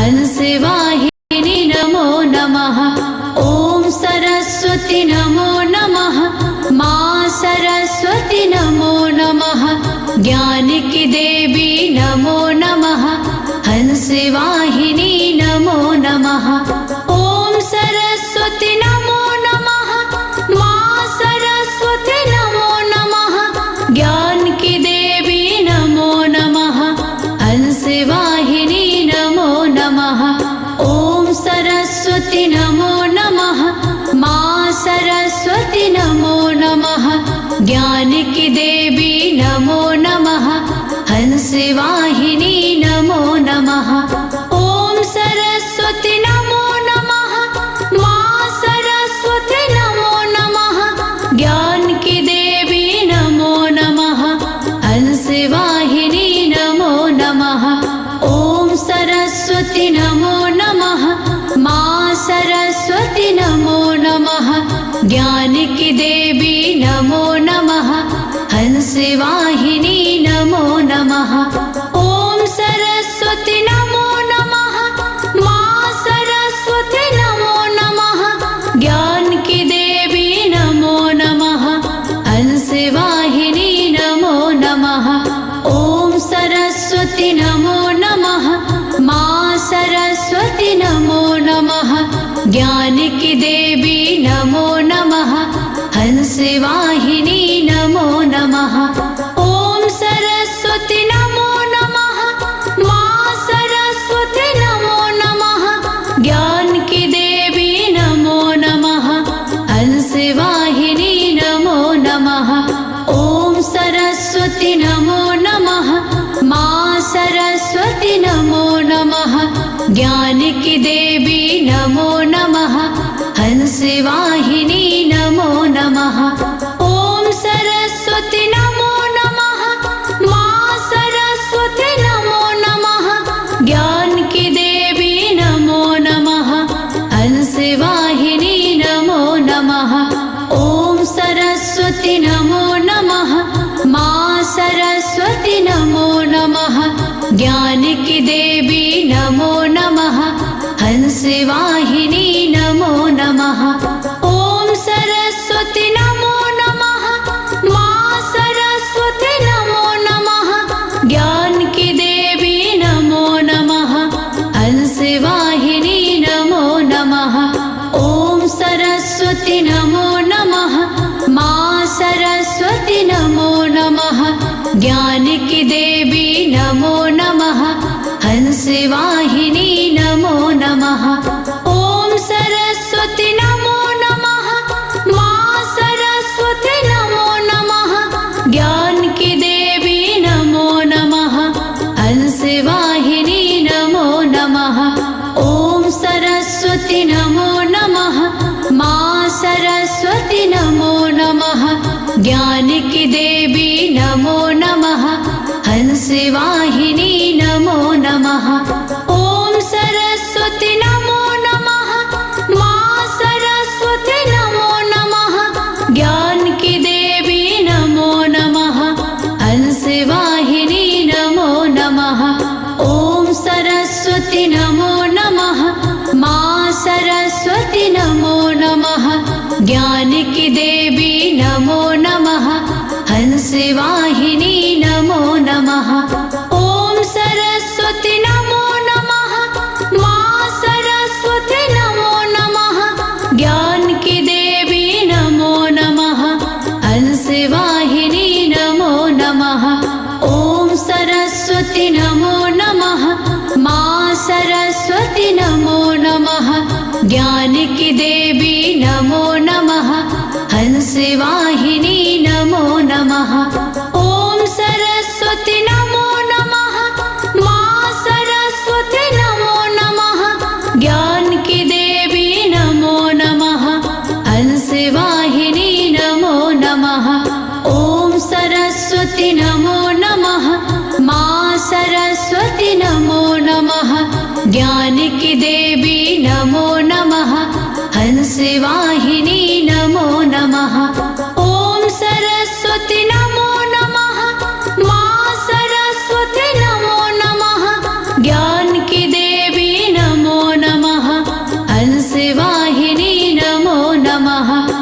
हंसवाहिनी नमो नमः। ओम सरस्वती नमो नमः। माँ सरस्वती नमो नमः। ज्ञान की देवी नमो नमः। हंसवाहिनी नमो नमः। ओम सरस्वती नमो नमः। माँ सरस्वती नमो नमः। ज्ञान की देवी नमो नमः। हंसवाहिनी नमो नमः। ओम सरस्वती नमो नमः। माँ सरस्वती नमो नमः। ज्ञान की देवी नमो नमः। हंसवाहिनी नमो नमः। ओम सरस्वती नमो नमः। माँ सरस्वती नमो नमः। ज्ञान की देवी नमो नमः। हंसवाहिनी नमो नमः। ओम सरस्वती नमो नमः। माँ सरस्वती नमो नमः। ज्ञान की देवी नमो नमः। हंसवाहिनी नमो नमः। ओम सरस्वती नमो नमः। माँ सरस्वती नमो नमः। ज्ञान की देवी नमो नमः। हंसवाहिनी नमो नमः। ओम सरस्वती नमो नमः। माँ सरस्वती नमो नमः। ज्ञान की देवी नमो नमः। हंसवाहिनी नमो नमः। ओम सरस्वती नमो नमः। माँ सरस्वती नमो नमः। ज्ञान की देवी नमो नमः। हंसवाहिनी नमो नमः। ओम सरस्वती नमो नमः। माँ सरस्वती नमो नमः। ज्ञान की देवी नमो नमः। हंसवाहिनी नमो नमः। ओम सरस्वती नमो नमः। माँ सरस्वती नमो नमः। ज्ञान की देवी नमो नमः। हंसवाहिनी नमो नमः। ओम सरस्वती नमो नमः। माँ सरस्वती नमो नमः। ज्ञान की देवी नमो नमः। हंसवाहिनी नमो नमः। ओम सरस्वती नमो नमः। माँ सरस्वती नमो नमः। ज्ञान की देवी नमो नमः। हंसवाहिनी नमो नमः। ओम सरस्वती नमो नमः। माँ सरस्वती नमो नमः। ज्ञान की देवी नमो नमः। हंसवाहिनी नमो नमः। ओम सरस्वती नमो नमः। माँ सरस्वती नमो नमः। ज्ञान की देवी नमो नमः। हंसवाहिनी नमो नमः। ओम सरस्वती नमो नमः। माँ सरस्वती नमो नमः। ज्ञान की देवी नमो नमः। हंसवाहिनी नमो नमः। ओम सरस्वती नमो नमः। माँ सरस्वती नमो नमः। ज्ञान की देवी नमो नमः। हंसवाहिनी नमो नमः। ओम सरस्वती नमो नमः। माँ सरस्वती नमो नमः। ज्ञान की देवी नमो नमः। हंसवाहिनी नमो नमः। ओम सरस्वती नमो नमः। माँ सरस्वती नमो नमः। ज्ञान की देवी नमो नमः। हंसवाहिनी नमो नमः। ओम सरस्वती नमो नमः। माँ सरस्वती नमो नमः। ज्ञान की देवी नमो नमः। हंसवाहिनी नमो नमः। ओम सरस्वती नमो नमः। माँ सरस्वती नमो नमः। ज्ञान की देवी नमो नमः। हंसवाहिनी नमो नमः। ओम सरस्वती नमो नमः। माँ सरस्वती नमो नमः। ज्ञान की देवी नमो नमः। हंसवाहिनी नमो नमः। ओम सरस्वती नमो नमः। माँ सरस्वती नमो नमः। ज्ञान की देवी नमः